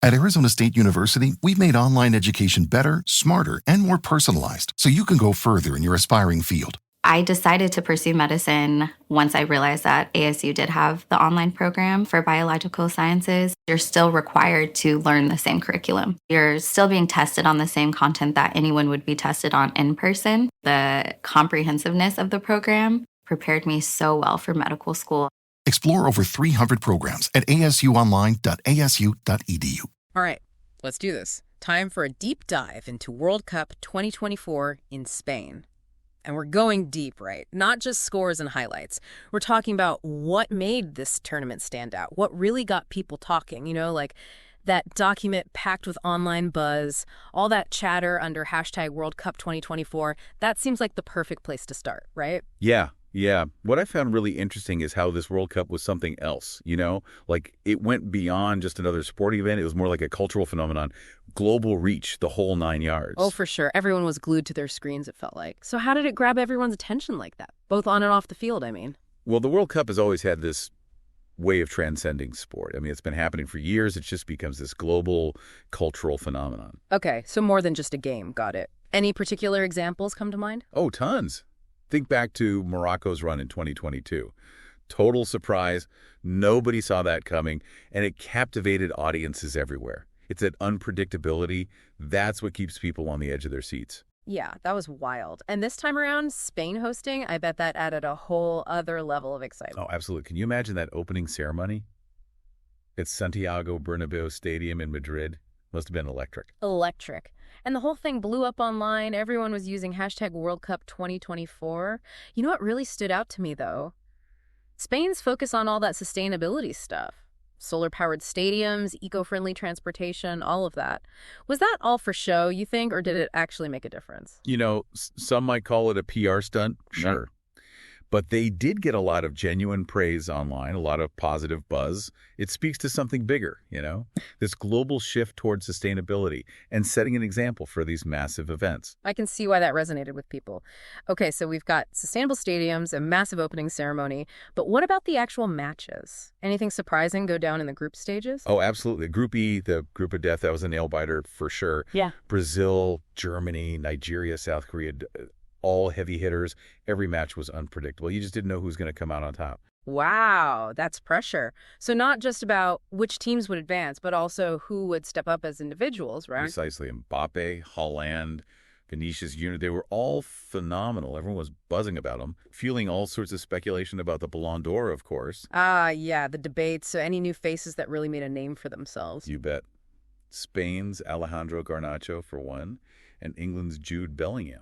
At Arizona State University, we've made online education better, smarter, and more personalized so you can go further in your aspiring field. I decided to pursue medicine once I realized that ASU did have the online program for biological sciences. You're still required to learn the same curriculum. You're still being tested on the same content that anyone would be tested on in person. The comprehensiveness of the program prepared me so well for medical school. Explore over 300 programs at asuonline.asu.edu. All right, let's do this. Time for a deep dive into World Cup 2024 in Spain. And we're going deep, right? Not just scores and highlights. We're talking about what made this tournament stand out, what really got people talking, like that document packed with online buzz, all that chatter under hashtag World Cup 2024. That seems like the perfect place to start, right? Yeah. What I found really interesting is how this World Cup was something else, Like, it went beyond just another sporting event. It was more like a cultural phenomenon. Global reach, the whole 9 yards. Oh, for sure. Everyone was glued to their screens, it felt like. So how did it grab everyone's attention like that? Both on and off the field, I mean. Well, the World Cup has always had this way of transcending sport. I mean, it's been happening for years. It just becomes this global cultural phenomenon. Okay, so more than just a game. Got it. Any particular examples come to mind? Oh, tons. Think back to Morocco's run in 2022. Total surprise. Nobody saw that coming, and it captivated audiences everywhere. It's that unpredictability. That's what keeps people on the edge of their seats. Yeah, that was wild. And this time around, Spain hosting, I bet that added a whole other level of excitement. Oh, absolutely. Can you imagine that opening ceremony? It's Santiago Bernabeu Stadium in Madrid. Must have been electric. Electric. And the whole thing blew up online. Everyone was using hashtag World Cup 2024. You know what really stood out to me, though? Spain's focus on all that sustainability stuff. Solar-powered stadiums, eco-friendly transportation, all of that. Was that all for show, you think, or did it actually make a difference? Some might call it a PR stunt. Sure. But they did get a lot of genuine praise online, a lot of positive buzz. It speaks to something bigger, this global shift towards sustainability and setting an example for these massive events. I can see why that resonated with people. Okay, so we've got sustainable stadiums, a massive opening ceremony, but what about the actual matches? Anything surprising go down in the group stages? Oh, absolutely. Group E, the group of death, that was a nail-biter for sure. Yeah. Brazil, Germany, Nigeria, South Korea, all heavy hitters. Every match was unpredictable. You just didn't know who was going to come out on top. Wow, that's pressure. So not just about which teams would advance, but also who would step up as individuals, right? Precisely. Mbappe, Haaland, Vinicius Jr., they were all phenomenal. Everyone was buzzing about them, fueling all sorts of speculation about the Ballon d'Or, of course. Yeah, the debates. So any new faces that really made a name for themselves. You bet. Spain's Alejandro Garnacho, for one, and England's Jude Bellingham.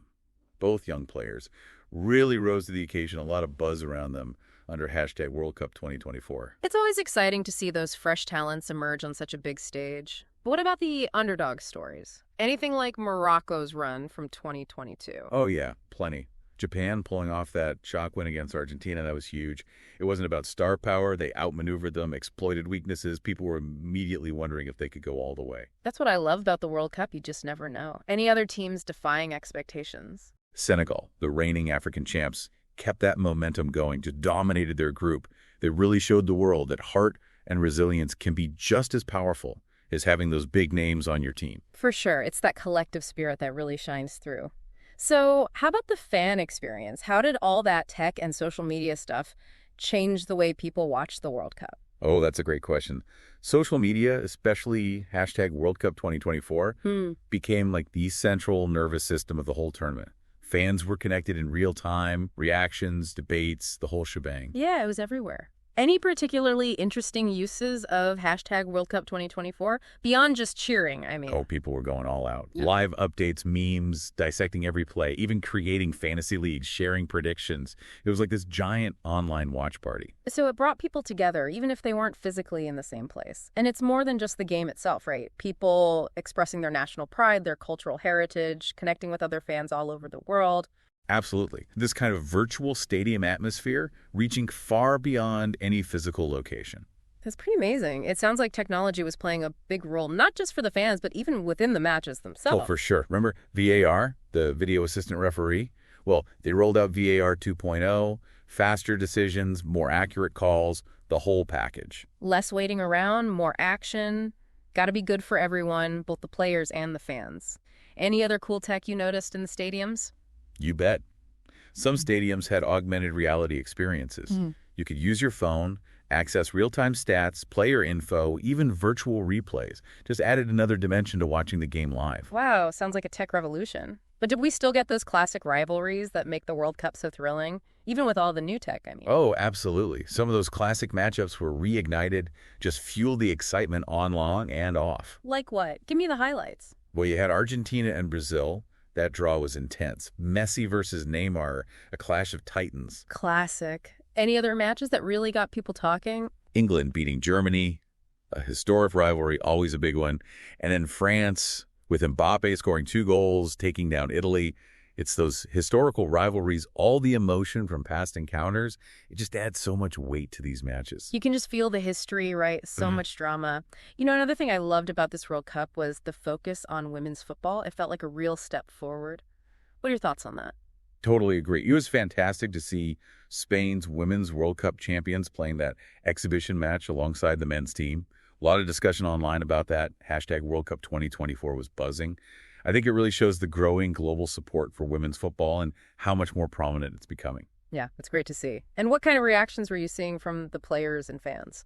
Both young players really rose to the occasion. A lot of buzz around them under hashtag World Cup 2024. It's always exciting to see those fresh talents emerge on such a big stage. But what about the underdog stories? Anything like Morocco's run from 2022? Oh, yeah, plenty. Japan pulling off that shock win against Argentina, that was huge. It wasn't about star power. They outmaneuvered them, exploited weaknesses. People were immediately wondering if they could go all the way. That's what I love about the World Cup. You just never know. Any other teams defying expectations? Senegal, the reigning African champs, kept that momentum going, just dominated their group. They really showed the world that heart and resilience can be just as powerful as having those big names on your team. For sure. It's that collective spirit that really shines through. So how about the fan experience? How did all that tech and social media stuff change the way people watch the World Cup? Oh, that's a great question. Social media, especially hashtag World Cup 2024, became like the central nervous system of the whole tournament. Fans were connected in real time, reactions, debates, the whole shebang. Yeah, it was everywhere. Any particularly interesting uses of hashtag World Cup 2024? Beyond just cheering, I mean. Oh, people were going all out. Yeah. Live updates, memes, dissecting every play, even creating fantasy leagues, sharing predictions. It was like this giant online watch party. So it brought people together, even if they weren't physically in the same place. And it's more than just the game itself, right? People expressing their national pride, their cultural heritage, connecting with other fans all over the world. Absolutely. This kind of virtual stadium atmosphere reaching far beyond any physical location. That's pretty amazing. It sounds like technology was playing a big role, not just for the fans, but even within the matches themselves. Oh, for sure. Remember VAR, the video assistant referee? Well, they rolled out VAR 2.0, faster decisions, more accurate calls, the whole package. Less waiting around, more action. Got to be good for everyone, both the players and the fans. Any other cool tech you noticed in the stadiums? You bet. Some stadiums had augmented reality experiences. You could use your phone, access real-time stats, player info, even virtual replays. Just added another dimension to watching the game live. Wow, sounds like a tech revolution. But did we still get those classic rivalries that make the World Cup so thrilling? Even with all the new tech, I mean. Oh, absolutely. Some of those classic matchups were reignited, just fueled the excitement on long and off. Like what? Give me the highlights. Well, you had Argentina and Brazil. That draw was intense. Messi versus Neymar, a clash of titans. Classic. Any other matches that really got people talking? England beating Germany, a historic rivalry, always a big one. And then France with Mbappe scoring 2 goals, taking down Italy. It's those historical rivalries, all the emotion from past encounters. It just adds so much weight to these matches. You can just feel the history, right? So much drama. You know, another thing I loved about this World Cup was the focus on women's football. It felt like a real step forward. What are your thoughts on that? Totally agree. It was fantastic to see Spain's Women's World Cup champions playing that exhibition match alongside the men's team. A lot of discussion online about that. Hashtag World Cup 2024 was buzzing. I think it really shows the growing global support for women's football and how much more prominent it's becoming. Yeah, it's great to see. And what kind of reactions were you seeing from the players and fans?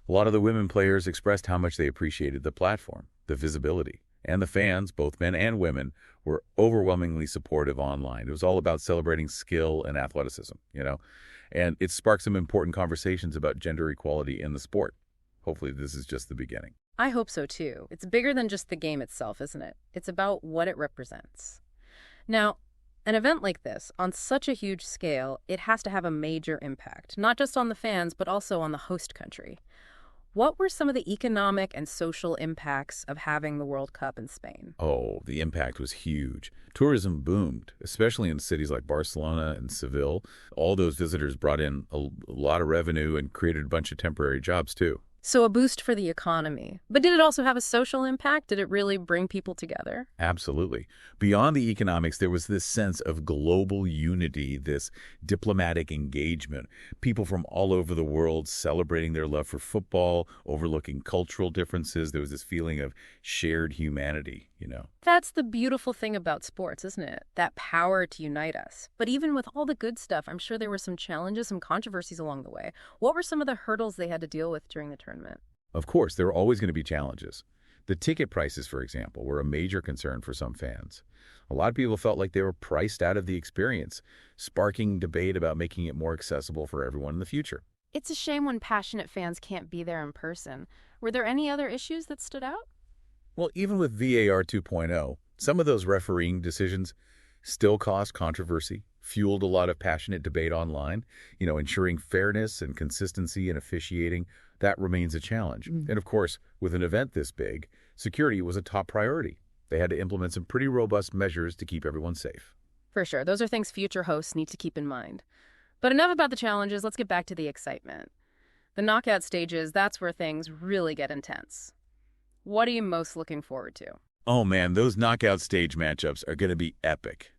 A lot of the women players expressed how much they appreciated the platform, the visibility. And the fans, both men and women, were overwhelmingly supportive online. It was all about celebrating skill and athleticism, and it sparked some important conversations about gender equality in the sport. Hopefully this is just the beginning. I hope so, too. It's bigger than just the game itself, isn't it? It's about what it represents. Now, an event like this, on such a huge scale, it has to have a major impact, not just on the fans, but also on the host country. What were some of the economic and social impacts of having the World Cup in Spain? Oh, the impact was huge. Tourism boomed, especially in cities like Barcelona and Seville. All those visitors brought in a lot of revenue and created a bunch of temporary jobs, too. So a boost for the economy. But did it also have a social impact? Did it really bring people together? Absolutely. Beyond the economics, there was this sense of global unity, this diplomatic engagement. People from all over the world celebrating their love for football, overlooking cultural differences. There was this feeling of shared humanity, That's the beautiful thing about sports, isn't it? That power to unite us. But even with all the good stuff, I'm sure there were some challenges, some controversies along the way. What were some of the hurdles they had to deal with during the tournament? Of course, there are always going to be challenges. The ticket prices, for example, were a major concern for some fans. A lot of people felt like they were priced out of the experience, sparking debate about making it more accessible for everyone in the future. It's a shame when passionate fans can't be there in person. Were there any other issues that stood out? Well, even with VAR 2.0, some of those refereeing decisions still caused controversy, fueled a lot of passionate debate online. Ensuring fairness and consistency in officiating, that remains a challenge. And of course, with an event this big, security was a top priority. They had to implement some pretty robust measures to keep everyone safe. For sure. Those are things future hosts need to keep in mind. But enough about the challenges. Let's get back to the excitement. The knockout stages, that's where things really get intense. What are you most looking forward to? Oh man, those knockout stage matchups are going to be epic.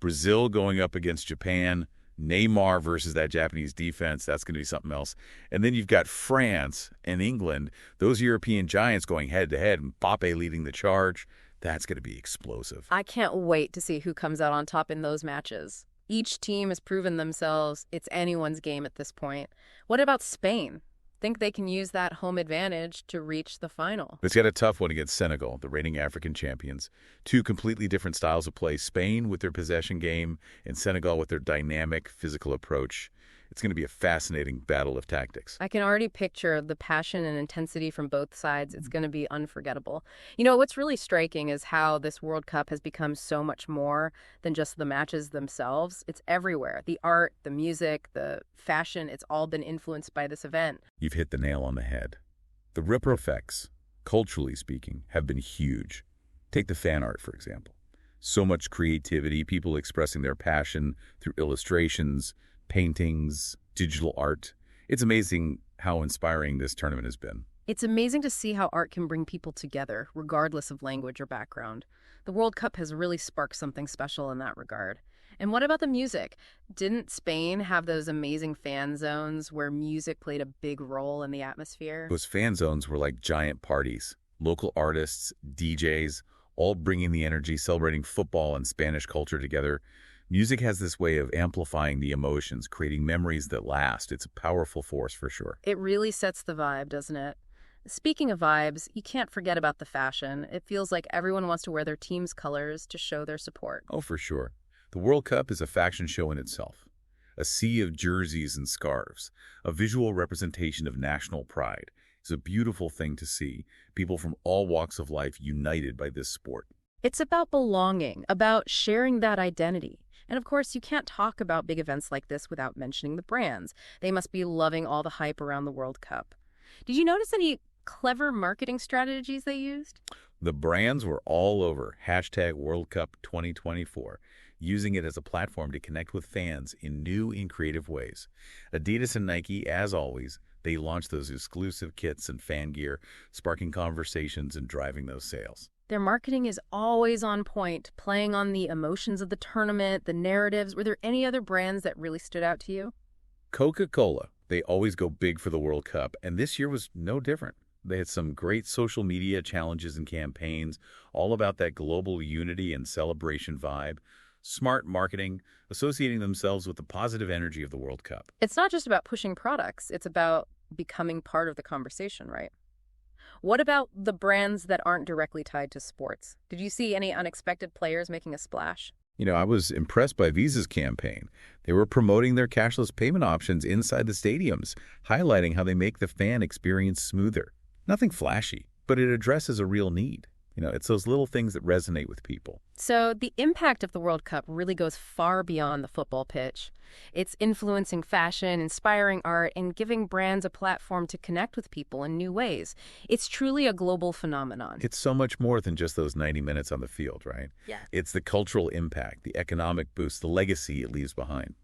Brazil going up against Japan, Neymar versus that Japanese defense, that's going to be something else. And then you've got France and England, those European giants going head-to-head, and Mbappe leading the charge. That's going to be explosive. I can't wait to see who comes out on top in those matches. Each team has proven themselves. It's anyone's game at this point. What about Spain? Think they can use that home advantage to reach the final? It's got a tough one against Senegal, the reigning African champions. Two completely different styles of play. Spain with their possession game and Senegal with their dynamic physical approach. It's going to be a fascinating battle of tactics. I can already picture the passion and intensity from both sides. It's going to be unforgettable. What's really striking is how this World Cup has become so much more than just the matches themselves. It's everywhere. The art, the music, the fashion, it's all been influenced by this event. You've hit the nail on the head. The ripple effects, culturally speaking, have been huge. Take the fan art, for example. So much creativity, people expressing their passion through illustrations, paintings, digital art. It's amazing how inspiring this tournament has been. It's amazing to see how art can bring people together, regardless of language or background. The World Cup has really sparked something special in that regard. And what about the music? Didn't Spain have those amazing fan zones where music played a big role in the atmosphere? Those fan zones were like giant parties. Local artists, DJs, all bringing the energy, celebrating football and Spanish culture together. Music has this way of amplifying the emotions, creating memories that last. It's a powerful force for sure. It really sets the vibe, doesn't it? Speaking of vibes, you can't forget about the fashion. It feels like everyone wants to wear their team's colors to show their support. Oh, for sure. The World Cup is a fashion show in itself. A sea of jerseys and scarves, a visual representation of national pride. It's a beautiful thing to see, people from all walks of life united by this sport. It's about belonging, about sharing that identity. And of course, you can't talk about big events like this without mentioning the brands. They must be loving all the hype around the World Cup. Did you notice any clever marketing strategies they used? The brands were all over World Cup 2024, using it as a platform to connect with fans in new and creative ways. Adidas and Nike, as always, they launched those exclusive kits and fan gear, sparking conversations and driving those sales. Their marketing is always on point, playing on the emotions of the tournament, the narratives. Were there any other brands that really stood out to you? Coca-Cola, they always go big for the World Cup, and this year was no different. They had some great social media challenges and campaigns, all about that global unity and celebration vibe. Smart marketing, associating themselves with the positive energy of the World Cup. It's not just about pushing products, it's about becoming part of the conversation, right? What about the brands that aren't directly tied to sports? Did you see any unexpected players making a splash? I was impressed by Visa's campaign. They were promoting their cashless payment options inside the stadiums, highlighting how they make the fan experience smoother. Nothing flashy, but it addresses a real need. It's those little things that resonate with people. So the impact of the World Cup really goes far beyond the football pitch. It's influencing fashion, inspiring art, and giving brands a platform to connect with people in new ways. It's truly a global phenomenon. It's so much more than just those 90 minutes on the field, right? Yeah. It's the cultural impact, the economic boost, the legacy it leaves behind.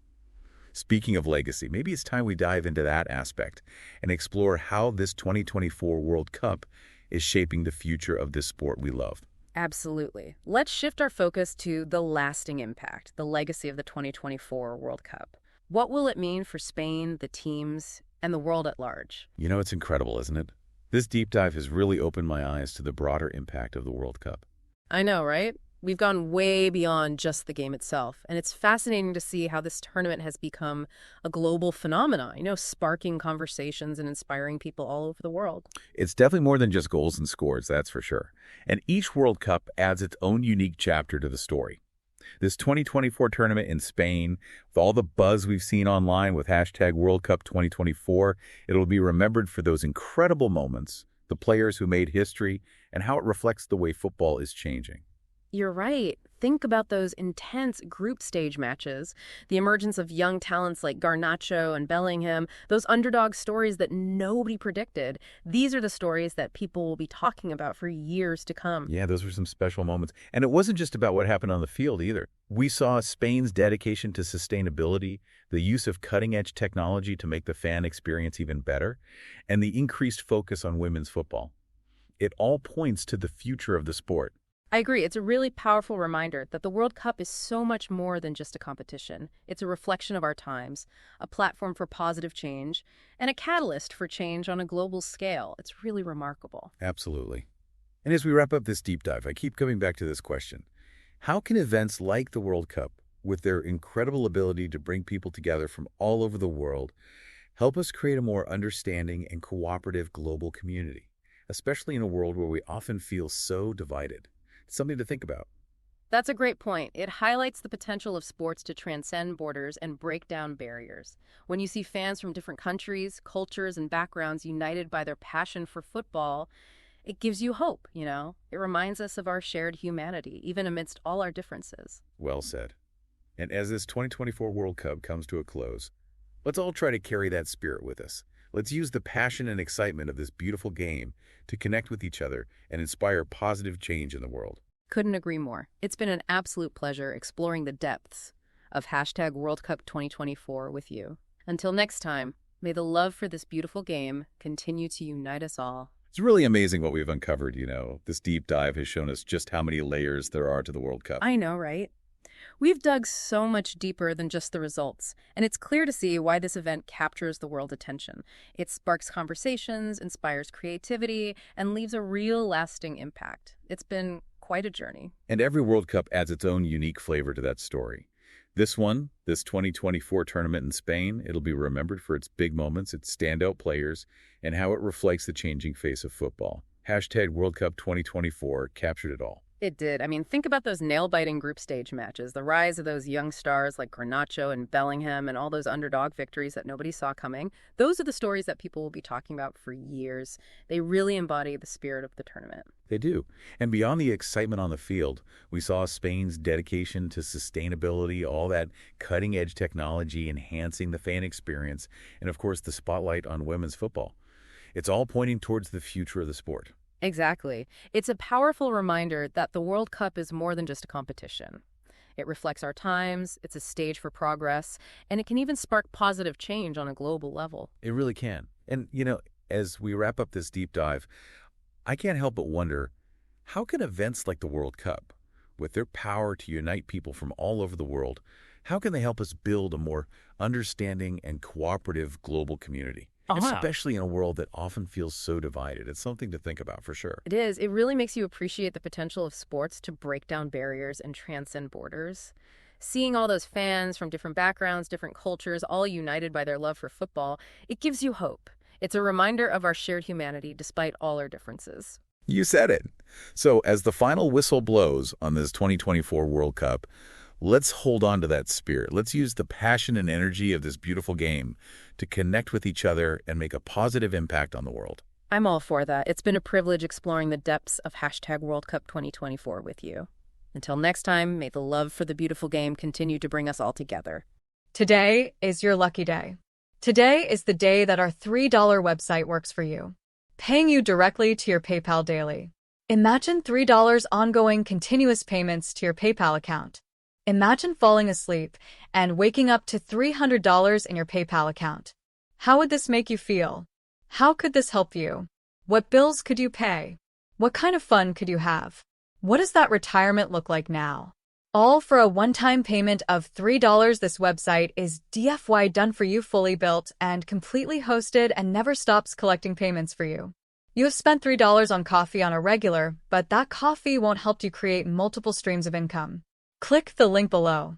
Speaking of legacy, maybe it's time we dive into that aspect and explore how this 2024 World Cup is shaping the future of this sport we love. Absolutely. Let's shift our focus to the lasting impact, the legacy of the 2024 World Cup. What will it mean for Spain, the teams, and the world at large? It's incredible, isn't it? This deep dive has really opened my eyes to the broader impact of the World Cup. I know, right? We've gone way beyond just the game itself, and it's fascinating to see how this tournament has become a global phenomenon, sparking conversations and inspiring people all over the world. It's definitely more than just goals and scores, that's for sure. And each World Cup adds its own unique chapter to the story. This 2024 tournament in Spain, with all the buzz we've seen online with World Cup 2024, it'll be remembered for those incredible moments, the players who made history, and how it reflects the way football is changing. You're right. Think about those intense group stage matches, the emergence of young talents like Garnacho and Bellingham, those underdog stories that nobody predicted. These are the stories that people will be talking about for years to come. Yeah, those were some special moments. And it wasn't just about what happened on the field either. We saw Spain's dedication to sustainability, the use of cutting-edge technology to make the fan experience even better, and the increased focus on women's football. It all points to the future of the sport. I agree. It's a really powerful reminder that the World Cup is so much more than just a competition. It's a reflection of our times, a platform for positive change, and a catalyst for change on a global scale. It's really remarkable. Absolutely. And as we wrap up this deep dive, I keep coming back to this question. How can events like the World Cup, with their incredible ability to bring people together from all over the world, help us create a more understanding and cooperative global community, especially in a world where we often feel so divided? Something to think about. That's a great point. It highlights the potential of sports to transcend borders and break down barriers. When you see fans from different countries, cultures, and backgrounds united by their passion for football, it gives you hope, It reminds us of our shared humanity, even amidst all our differences. Well said. And as this 2024 World Cup comes to a close, let's all try to carry that spirit with us. Let's use the passion and excitement of this beautiful game to connect with each other and inspire positive change in the world. Couldn't agree more. It's been an absolute pleasure exploring the depths of World Cup 2024 with you. Until next time, may the love for this beautiful game continue to unite us all. It's really amazing what we've uncovered, This deep dive has shown us just how many layers there are to the World Cup. I know, right? We've dug so much deeper than just the results, and it's clear to see why this event captures the world attention. It sparks conversations, inspires creativity, and leaves a real lasting impact. It's been quite a journey. And every World Cup adds its own unique flavor to that story. This 2024 tournament in Spain, it'll be remembered for its big moments, its standout players, and how it reflects the changing face of football. Hashtag World Cup 2024 captured it all. It did. I mean, think about those nail-biting group stage matches, the rise of those young stars like Garnacho and Bellingham and all those underdog victories that nobody saw coming. Those are the stories that people will be talking about for years. They really embody the spirit of the tournament. They do. And beyond the excitement on the field, we saw Spain's dedication to sustainability, all that cutting-edge technology enhancing the fan experience, and of course the spotlight on women's football. It's all pointing towards the future of the sport. Exactly. It's a powerful reminder that the World Cup is more than just a competition. It reflects our times, it's a stage for progress, and it can even spark positive change on a global level. It really can. And, as we wrap up this deep dive, I can't help but wonder, how can events like the World Cup, with their power to unite people from all over the world, how can they help us build a more understanding and cooperative global community? Especially in a world that often feels so divided. It's something to think about for sure. It is. It really makes you appreciate the potential of sports to break down barriers and transcend borders. Seeing all those fans from different backgrounds, different cultures, all united by their love for football, it gives you hope. It's a reminder of our shared humanity despite all our differences. You said it. So as the final whistle blows on this 2024 World Cup, let's hold on to that spirit. Let's use the passion and energy of this beautiful game to connect with each other and make a positive impact on the world. I'm all for that. It's been a privilege exploring the depths of hashtag World Cup 2024 with you. Until next time, may the love for the beautiful game continue to bring us all together. Today is your lucky day. Today is the day that our $3 website works for you, paying you directly to your PayPal daily. Imagine $3 ongoing continuous payments to your PayPal account. Imagine falling asleep and waking up to $300 in your PayPal account. How would this make you feel? How could this help you? What bills could you pay? What kind of fun could you have? What does that retirement look like now? All for a one-time payment of $3. This website is DFY done for you, fully built and completely hosted, and never stops collecting payments for you. You have spent $3 on coffee on a regular, but that coffee won't help you create multiple streams of income. Click the link below.